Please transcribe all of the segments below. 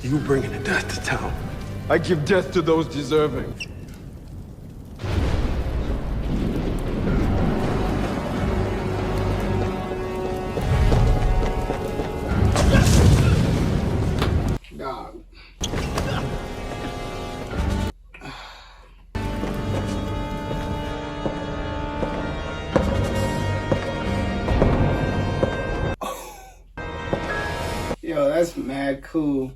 You bringing the death to town. I give death to those deserving. Dog. Yo, that's mad cool.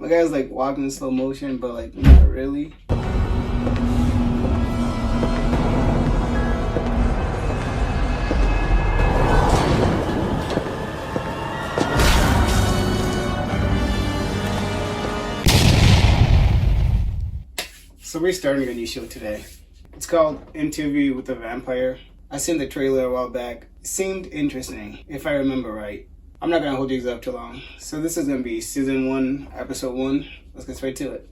My guy's like walking in slow motion, but like not really. So we're starting a new show today. It's called Interview with a Vampire. I seen the trailer a while back. It seemed interesting, if I remember right. I'm not gonna hold you up too long. So this is gonna be season 1, episode 1. Let's get straight to it.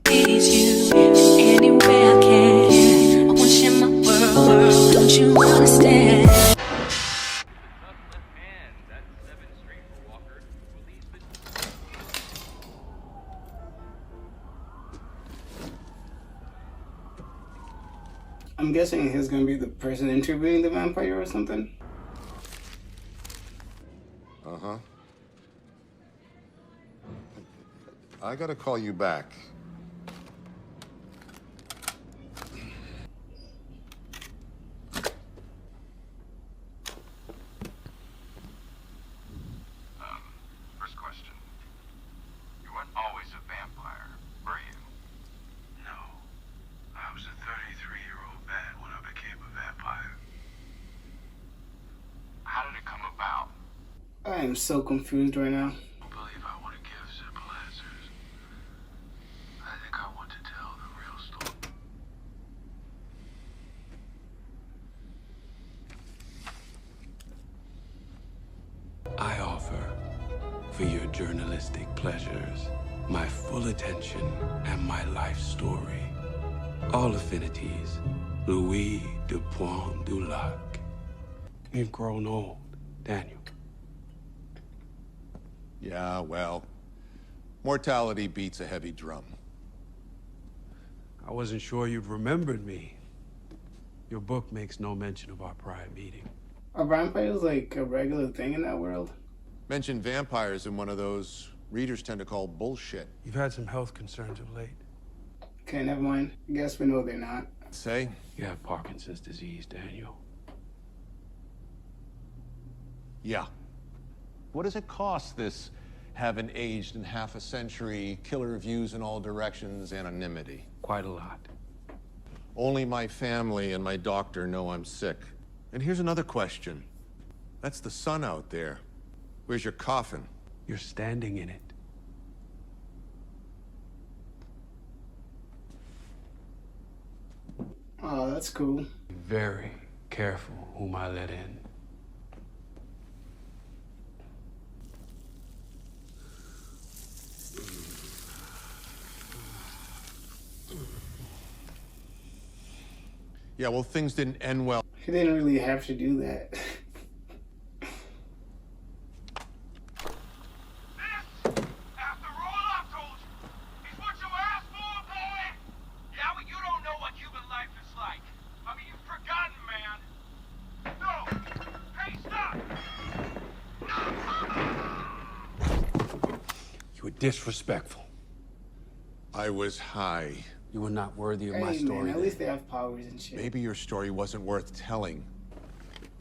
Need you anywhere I can. I want you in my world. Don't you understand? I'm guessing he's gonna be the person interviewing the vampire or something. Uh-huh. I gotta call you back. First question. You weren't always a vampire, were you? No. I was a 33-year-old man when I became a vampire. How did it come about? I am so confused right now. I don't believe I want to give simple answers. I think I want to tell the real story. I offer, for your journalistic pleasures, my full attention and my life story. All affinities, Louis de Point du Lac. You've grown old, Daniel. Yeah, well, mortality beats a heavy drum. I wasn't sure you'd remembered me. Your book makes no mention of our prior meeting. Are vampires like a regular thing in that world? Mention vampires in one of those readers tend to call bullshit. You've had some health concerns of late. Okay, never mind. I guess we know they're not. Say? You have Parkinson's disease, Daniel. Yeah. What does it cost, this haven't aged in half a century, killer views in all directions, anonymity? Quite a lot. Only my family and my doctor know I'm sick. And here's another question. That's the sun out there. Where's your coffin? You're standing in it. Oh, that's cool. Be very careful whom I let in. Yeah, well, things didn't end well. He didn't really have to do that. After all I've told you, is what you asked for, boy! Yeah, but you don't know what human life is like. I mean, you've forgotten, man. No! Hey, stop! You were disrespectful. I was high. You were not worthy of my Hey story. man, at least they have powers and shit. Maybe your story wasn't worth telling.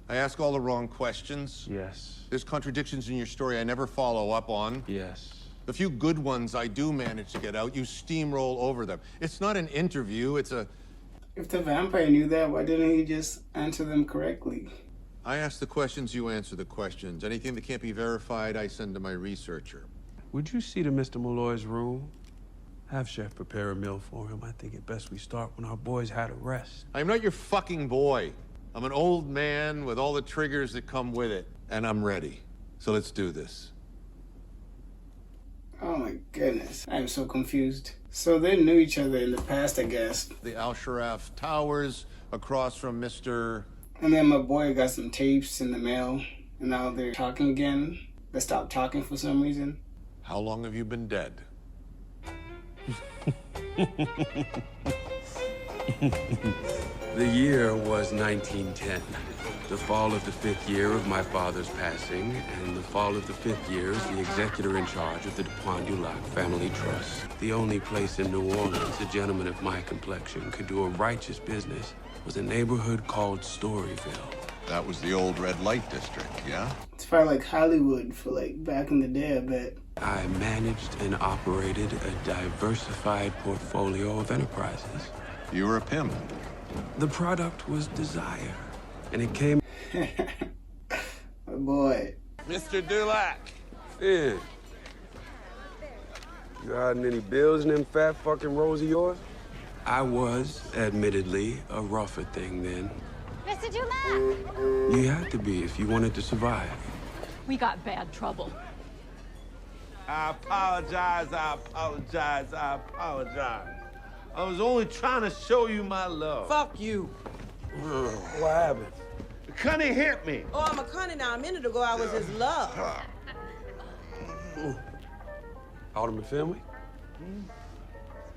I ask all the wrong questions. Yes. There's contradictions in your story I never follow up on. Yes. The few good ones I do manage to get out, you steamroll over them. It's not an interview, it's a... If the vampire knew that, why didn't he just answer them correctly? I ask the questions, you answer the questions. Anything that can't be verified, I send to my researcher. Would you see to Mr. Malloy's room? Have Chef prepare a meal for him. I think it best we start when our boys had a rest. I'm not your fucking boy. I'm an old man with all the triggers that come with it. And I'm ready. So let's do this. Oh my goodness. I am so confused. So they knew each other in the past, I guess. The Al Sharaf Towers across from Mr. And then my boy got some tapes in the mail. And now they're talking again. They stopped talking for some reason. How long have you been dead? The year was 1910. The fall of the 5th year of my father's passing, and the fall of the 5th year as the executor in charge of the Dupont du Lac Family Trust. The only place in New Orleans a gentleman of my complexion could do a righteous business was a neighborhood called Storyville. That was the old red light district, yeah? It's probably like Hollywood for like back in the day, I bet. I managed and operated a diversified portfolio of enterprises. You were a pimp. The product was desire, and it came... My boy. Mr. Dulac. Yeah. You hiding any bills in them fat fucking rolls of yours? I was, admittedly, a rougher thing then. Mr. Dulac! You had to be if you wanted to survive. We got bad trouble. I apologize, I apologize, I apologize. I was only trying to show you my love. Fuck you. What happened? Cunny hit me. Oh, I'm a cunning now. A minute ago, I was his love. All my family?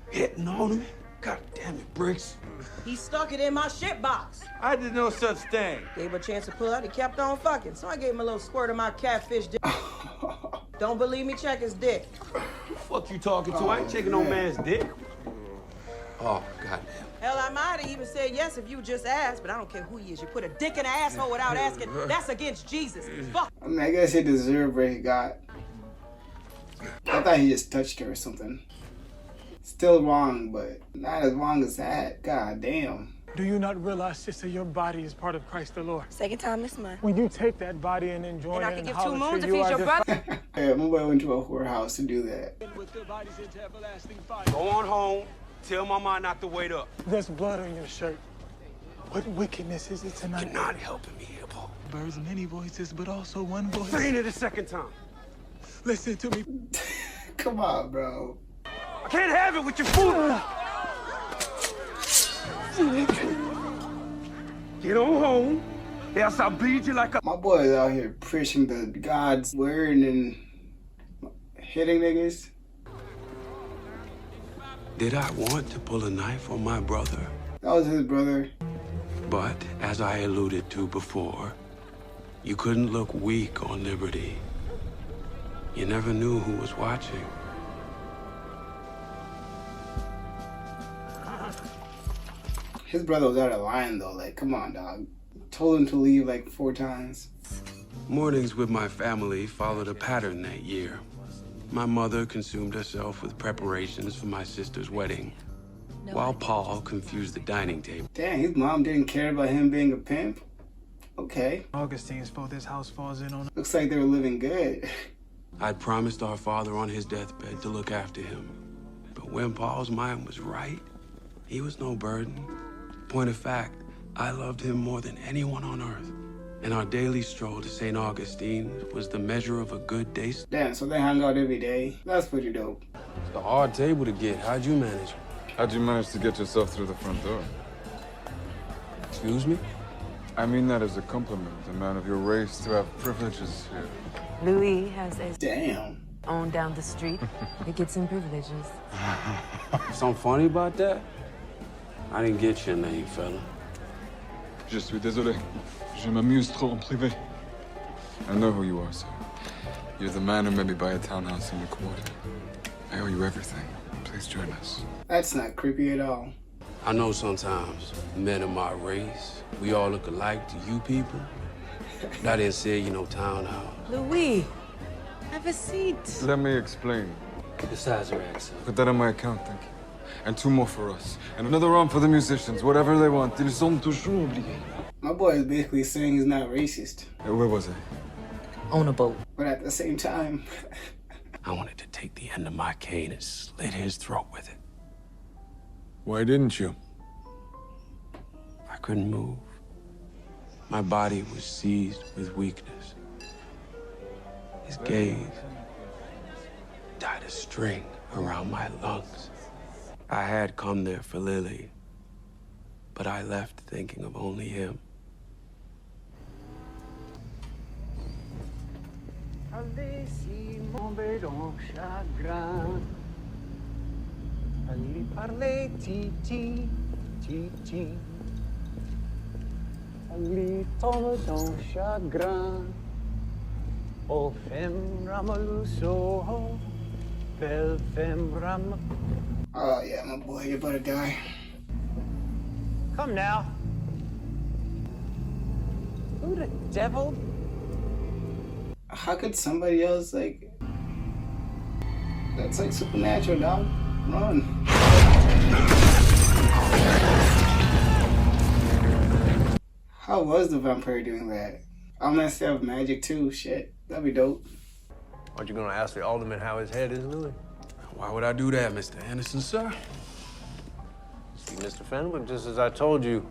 Hitting on me? God damn it, Bricks. He stuck it in my shit box. I did no such thing. Gave him a chance to pull out. He kept on fucking. So I gave him a little squirt of my catfish dick. Don't believe me? Check his dick. Who the fuck you talking to? I ain't taking no man's dick. Oh, goddamn. Hell, I might have even said yes if you just asked, but I don't care who he is. You put a dick in an asshole without asking, that's against Jesus. Fuck. I mean, I guess he deserved what he got. I thought he just touched her or something. Still wrong, but not as wrong as that. God damn. Do you not realize, sister, your body is part of Christ the Lord? Second time this month. When you take that body and enjoy And I it can and give 2 holler moons to to you feed are your brother. Yeah, my boy went to a whorehouse to do that. with their bodies into everlasting fire. Go on home. Tell Mama not to wait up. There's blood on your shirt. What wickedness is it tonight? You're not helping me here, Paul. Birds, many voices, but also one voice. Saying it a second time. Listen to me. Come on, bro. I can't have it with your food. Get on home, else I'll bleed you like a... My boy is out here preaching the God's word and hitting niggas. Did I want to pull a knife on my brother? That was his brother. But, as I alluded to before, you couldn't look weak on liberty. You never knew who was watching. His brother was out of line though. Like, come on, dog. Told him to leave like 4 times. Mornings with my family followed a pattern that year. My mother consumed herself with preparations for my sister's wedding, while Paul confused the dining table. Dang, his mom didn't care about him being a pimp. Okay. Augustine's before this house falls in on. Looks like they were living good. I'd promised our father on his deathbed to look after him. But when Paul's mind was right, he was no burden. Point of fact, I loved him more than anyone on earth. And our daily stroll to St. Augustine was the measure of a good day's... Damn, so they hung out every day. That's pretty dope. It's a hard table to get. How'd you manage? How'd you manage to get yourself through the front door? Excuse me? I mean that as a compliment. A man of your race to have privileges here. Louis has his Damn. own down the street. He gets some privileges. Something funny about that? I didn't get your name, fella. Je suis désolé. Je m'amuse trop en privé. I know who you are, sir. You're the man who made me buy a townhouse in the quarter. I owe you everything. Please join us. That's not creepy at all. I know sometimes men of my race, we all look alike to you people. But I didn't sell you no townhouse. Louis, have a seat. Let me explain. Besides your accent. Put that on my account, thank you. And 2 more for us. And another round for the musicians. Whatever they want. Ils sont toujours obligés. My boy is basically saying he's not racist. Where was I? On a boat. But at the same time... I wanted to take the end of my cane and slit his throat with it. Why didn't you? I couldn't move. My body was seized with weakness. His gaze tied a string around my lungs. I had come there for Lily, but I left thinking of only him. Tomber dans chagrin. Allez parler, titi, titi. Allez tomber dans chagrin. Oh, femme ramaluso. Belle femme ram. Oh, yeah, my boy, you better die. Come now. Who the devil? How could somebody else, like... That's like supernatural, dog. Run. How was the vampire doing that? Unless they have magic too, shit. That'd be dope. Aren't you gonna ask the alderman how his head is, Louis? Why would I do that, Mr. Anderson, sir? See, Mr. Fenwick, just as I told you,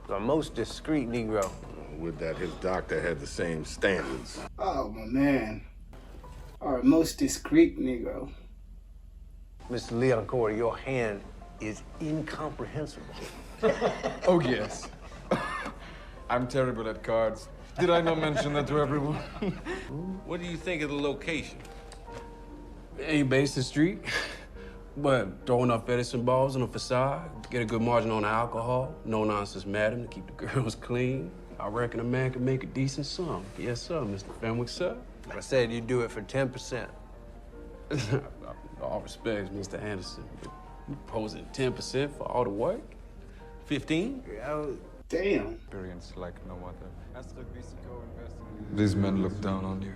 is our most discreet Negro. Would that his doctor had the same standards. Oh, my man. Our most discreet Negro. Mr. Leoncourt, your hand is incomprehensible. Oh, yes. I'm terrible at cards. Did I not mention that to everyone? What do you think of the location? Ain't Basin Street, but throw enough Edison balls on the facade, get a good margin on the alcohol, no nonsense madam to keep the girls clean. I reckon a man can make a decent sum. Yes, sir, Mr. Fenwick, sir. I said you'd do it for 10%. All respects, Mr. Anderson, but you posing 10% for all the work? 15? Damn. Experience like no other. These men look down on you.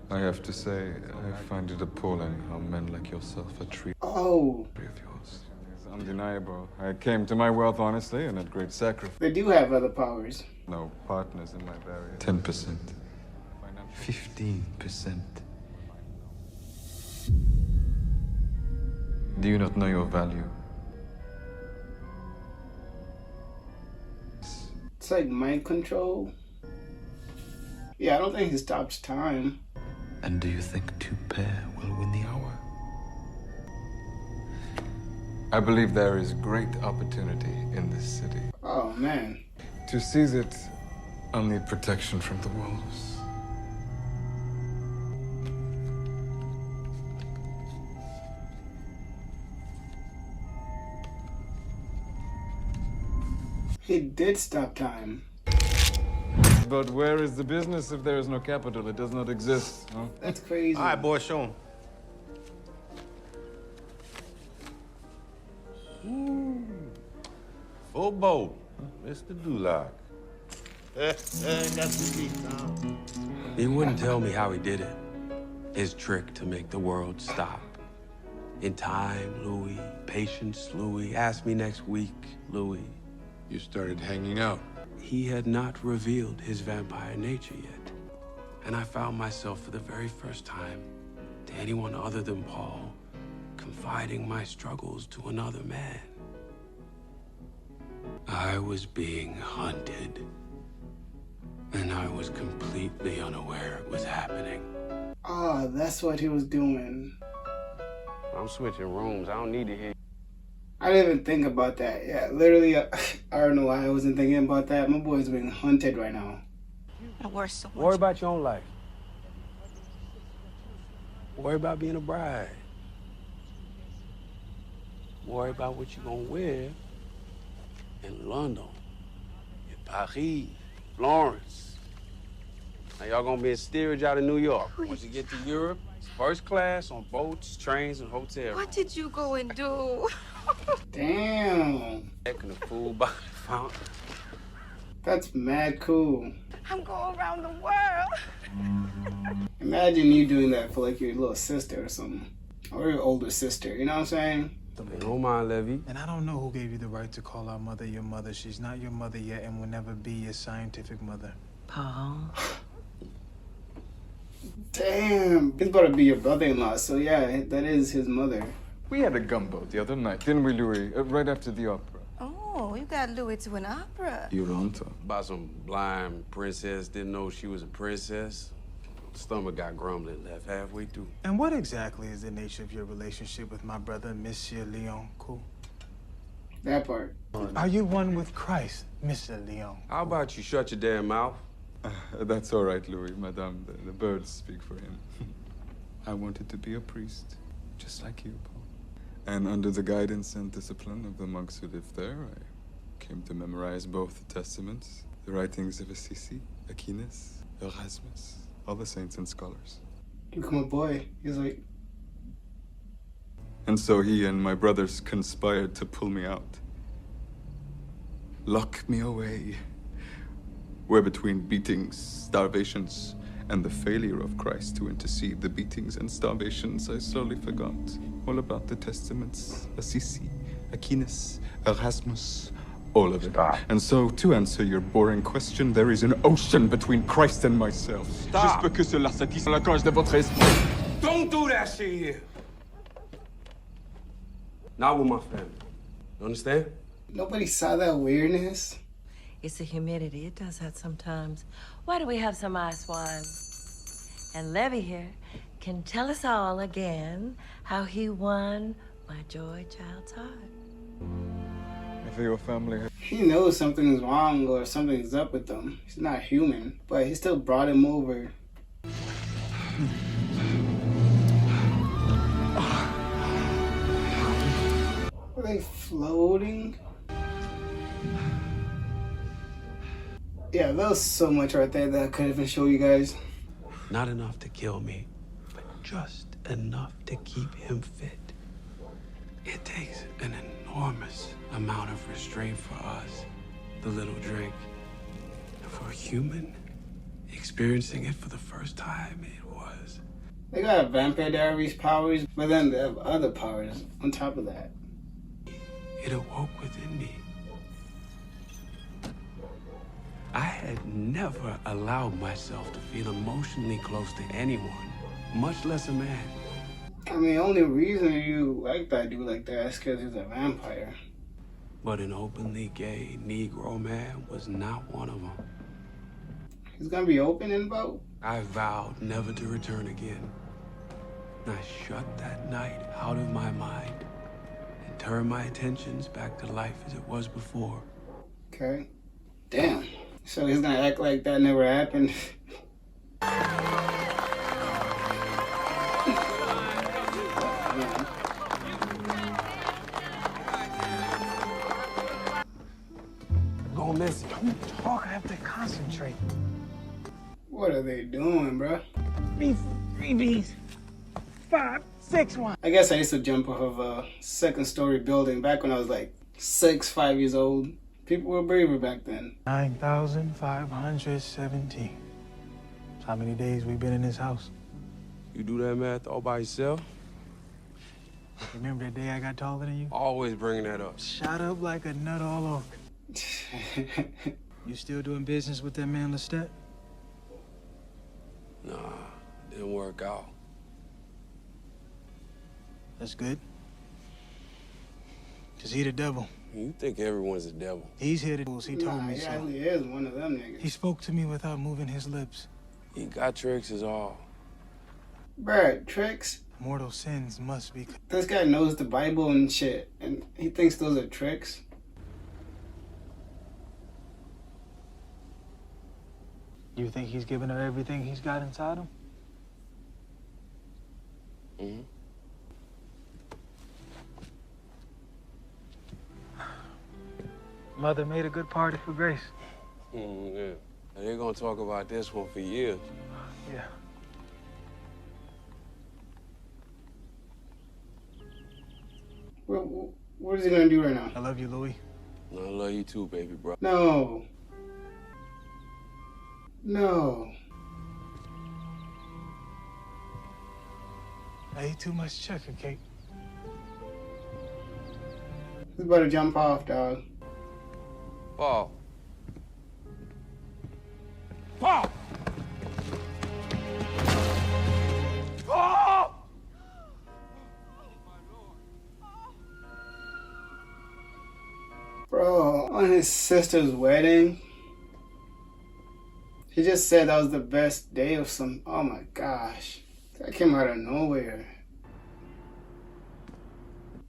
I have to say, I find it appalling how men like yourself are treated. Oh. Of yours. It's undeniable. I came to my wealth honestly and at great sacrifice. They do have other powers. No partners in my various. 10%. 15%. Do you not know your value? It's like mind control. Yeah, I don't think he stops time. And do you think two pair will win the hour? I believe there is great opportunity in this city. Oh, man. To seize it, I'll need protection from the wolves. He did stop time. But where is the business if there is no capital? It does not exist, huh? That's crazy. All right, boy, show him. Full boat, Mr. Duloc. Got the beat, Tom. He wouldn't tell me how he did it. His trick to make the world stop. In time, Louis. Patience, Louis. Ask me next week, Louis. You started hanging out. He had not revealed his vampire nature yet. And I found myself for the very first time, to anyone other than Paul, confiding my struggles to another man. I was being hunted. And I was completely unaware it was happening. Ah, that's what he was doing. I'm switching rooms. I don't need to hear. I didn't even think about that. Yeah, literally, I don't know why I wasn't thinking about that. My boy's being hunted right now. Worry about your own life. Worry about being a bride. Worry about what you're gonna wear in London, in Paris, Florence. Now y'all gonna be in steerage out of New York. Once you get to Europe, it's first class on boats, trains, and hotels. What did you go and do? Damn. Heck, and the food by the fountain. That's mad cool. I'm going around the world. Imagine you doing that for like your little sister or something. Or your older sister, you know what I'm saying? Don't mind, Levy. And I don't know who gave you the right to call our mother your mother. She's not your mother yet and will never be your scientific mother. Paul. Damn. He's about to be your brother-in-law, so yeah, that is his mother. We had a gumbo the other night, didn't we, Louis? Right after the opera. Oh, you got Louis to an opera. Ioronto. About some blind princess, didn't know she was a princess. Stomach got grumbling, left halfway through. And what exactly is the nature of your relationship with my brother, Monsieur Leoncourt? That part. Are you one with Christ, Mr. Leon? How about you shut your damn mouth? That's all right, Louis, madame. The birds speak for him. I wanted to be a priest, just like you, Paul. And under the guidance and discipline of the monks who lived there, I came to memorize both the testaments, the writings of Assisi, Aquinas, Erasmus, all the saints and scholars. You become a boy. He's like... And so he and my brothers conspired to pull me out. Lock me away. Where between beatings, starvations, and the failure of Christ to intercede, the beatings and starvations, I slowly forgot all about the testaments, Assisi, Aquinas, Erasmus, all of it. Stop. And so, to answer your boring question, there is an ocean between Christ and myself. Stop. Je peux que cela satisfasse la cage de votre esprit. Don't do that shit here. Not with my family. You understand? Nobody saw that weirdness. It's the humidity. It does that sometimes. Why do we have some ice wine? And Levy here can tell us all again how he won my joy child's heart. If your family... He knows something's wrong or something's up with them. He's not human, but he still brought him over. Are they floating? Yeah, that was so much right there that I couldn't even show you guys. Not enough to kill me, but just enough to keep him fit. It takes an enormous amount of restraint for us, the little drink. And for a human, experiencing it for the first time, it was. They got Vampire Diaries powers, but then they have other powers on top of that. It awoke within me. I had never allowed myself to feel emotionally close to anyone, much less a man. I mean, the only reason you like that dude like that is because he's a vampire. But an openly gay Negro man was not one of them. He's gonna be open in about? I vowed never to return again. I shut that night out of my mind and turned my attentions back to life as it was before. Okay. Damn. So he's gonna act like that never happened. Go listen. Don't talk, I have to concentrate. What are they doing, bro? Three B's. 5, 6, 1. I guess I used to jump off of a second-story building back when I was like 6, 5 years old. People were braver back then. 9,517. That's how many days we've been in this house. You do that math all by yourself? Remember that day I got taller than you? Always bringing that up. Shot up like a nut all over. You still doing business with that man Lestat? Nah, didn't work out. That's good. Cause he the devil. You think everyone's a devil. He's here to do. He told me he so. actually is one of them niggas. He spoke to me without moving his lips. He got tricks is all. Bruh, tricks? Mortal sins must be... This guy knows the Bible and shit, and he thinks those are tricks? You think he's giving her everything he's got inside him? Mm-hmm. Mother made a good party for Grace. Yeah. They're gonna talk about this one for years. Yeah. What is he gonna do right now? I love you, Louis. I love you too, baby bro. No. No. I ate too much chicken cake. He's about to jump off, dog. Paul. Paul! Oh! Bro, on his sister's wedding, he just said that was the best day of some... Oh my gosh. That came out of nowhere.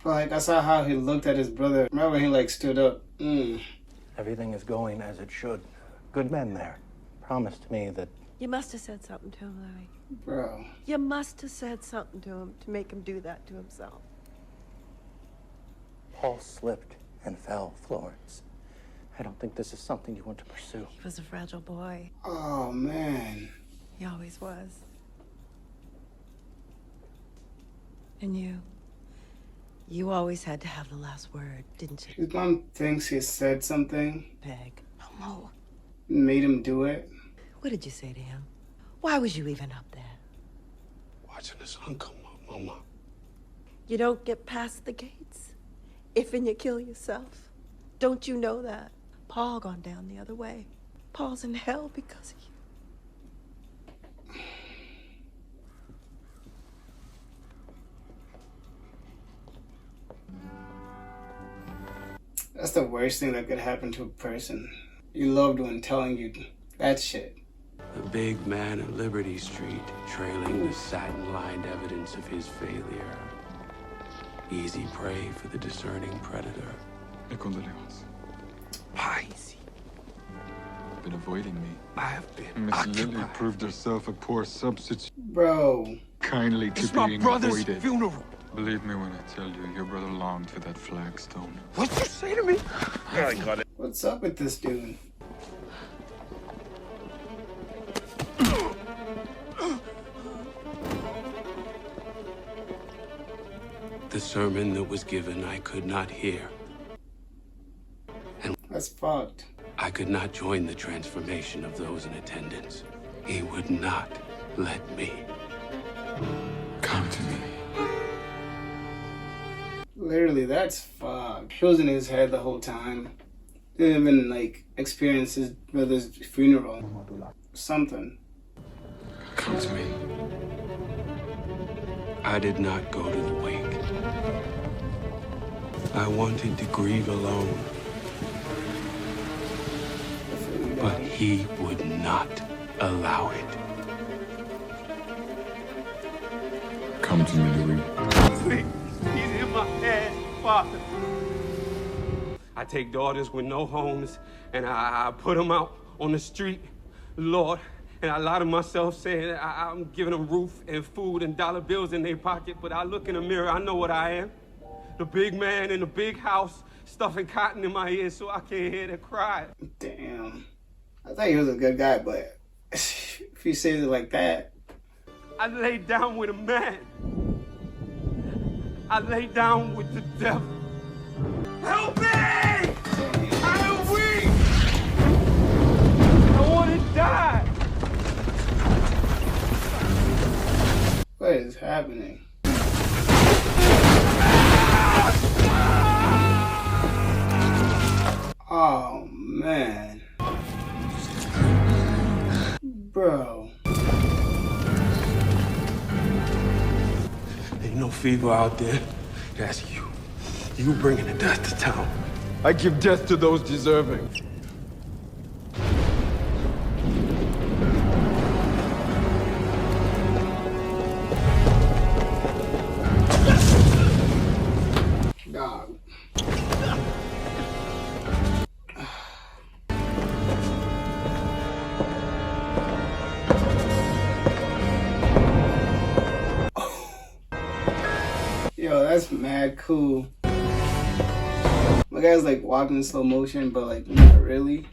But like, I saw how he looked at his brother. Remember when he like stood up? Everything is going as it should. Good men there promised me that... You must have said something to him, Louis. Bro. You must have said something to him to make him do that to himself. Paul slipped and fell, Florence. I don't think this is something you want to pursue. He was a fragile boy. Oh, man. He always was. And you always had to have the last word, didn't you? His mom thinks he said something. Peg. Oh, Made him do it. what did you say to him? Why was you even up there? Watching the sun come up, Mama. You don't get past the gates if and you kill yourself. Don't you know that? Paul gone down the other way. Paul's in hell because of you. That's the worst thing that could happen to a person. Your loved one telling you that shit. The big man of Liberty Street, trailing the satin-lined evidence of his failure. Easy prey for the discerning predator. Mes condoléances. Easy. You've been avoiding me. I have been Miss occupied. Lily proved herself a poor substitute. Bro. Kindly to It's being my brother's avoided. funeral. Believe me when I tell you, your brother longed for that flagstone. What'd you say to me? I got it. What's up with this dude? The sermon that was given I could not hear. That's fucked. I could not join the transformation of those in attendance. He would not let me. Come to me. Literally, that's fucked. He was in his head the whole time. Didn't even, like, experience his brother's funeral. Something. Come to me. I did not go to the wake. I wanted to grieve alone. But he would not allow it. Come to me, Louis. Please, he's in my head, Father. I take daughters with no homes, and I put them out on the street, Lord, and I lie to myself saying I'm giving them roof and food and dollar bills in their pocket, but I look in the mirror, I know what I am. The big man in the big house, stuffing cotton in my ears so I can't hear the cry. Damn. I thought he was a good guy, but if you say it like that. I lay down with a man. I lay down with the devil. Help me! I am weak! I want to die! What is happening? Oh, man. Bro. Ain't no fever out there. That's you. You bringing the death to town. I give death to those deserving. Dog. Yo, that's mad cool. My guy's like walking in slow motion, but like not really.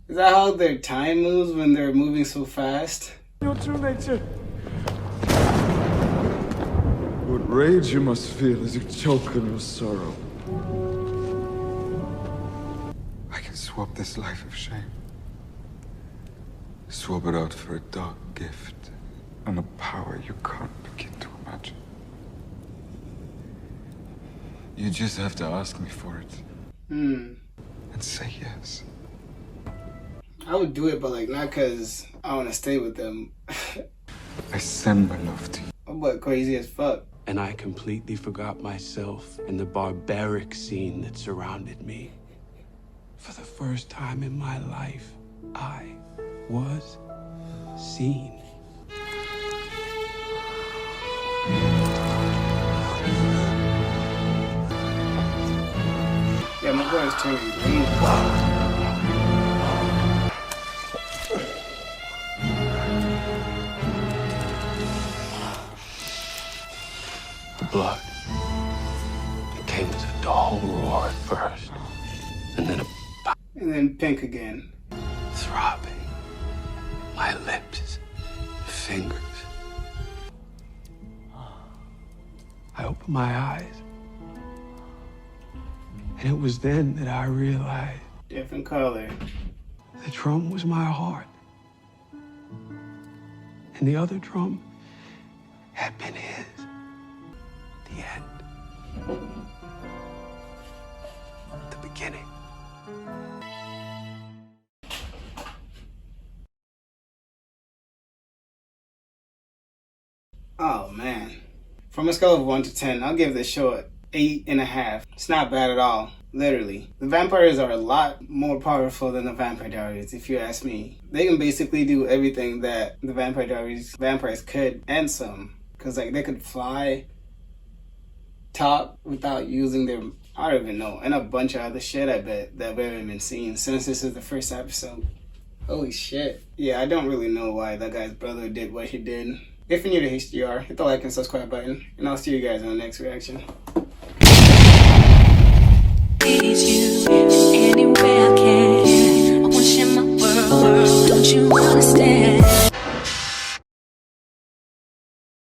Is that how their time moves when they're moving so fast? Your true nature. What rage you must feel as you choke on your sorrow. I can swap this life of shame. Swap it out for a dark gift and a power you can't begin to imagine. You just have to ask me for it. Hmm. And say yes. I would do it, but like not because I want to stay with them. I send my love to you. But crazy as fuck. And I completely forgot myself and the barbaric scene that surrounded me. For the first time in my life, I was seen. Yeah, my boy is turning green. The blood. It came as a dull roar at first, and then And then pink again. throbbing. My lips, fingers. I opened my eyes, and it was then that I realized Different color. the drum was my heart, and the other drum had been his. The end. The beginning. Oh man. From a scale of 1 to 10, I'll give this show an 8.5. It's not bad at all. Literally. The vampires are a lot more powerful than the Vampire Diaries, if you ask me. They can basically do everything that the Vampire Diaries vampires could, and some. Because like they could fly, talk without using their, I don't even know, and a bunch of other shit I bet that we haven't been seeing since this is the first episode. Holy shit. Yeah, I don't really know why that guy's brother did what he did. If you're new to HDR, hit the like and subscribe button, and I'll see you guys in the next reaction. Please you any way I can. I want you in my world. Don't you understand?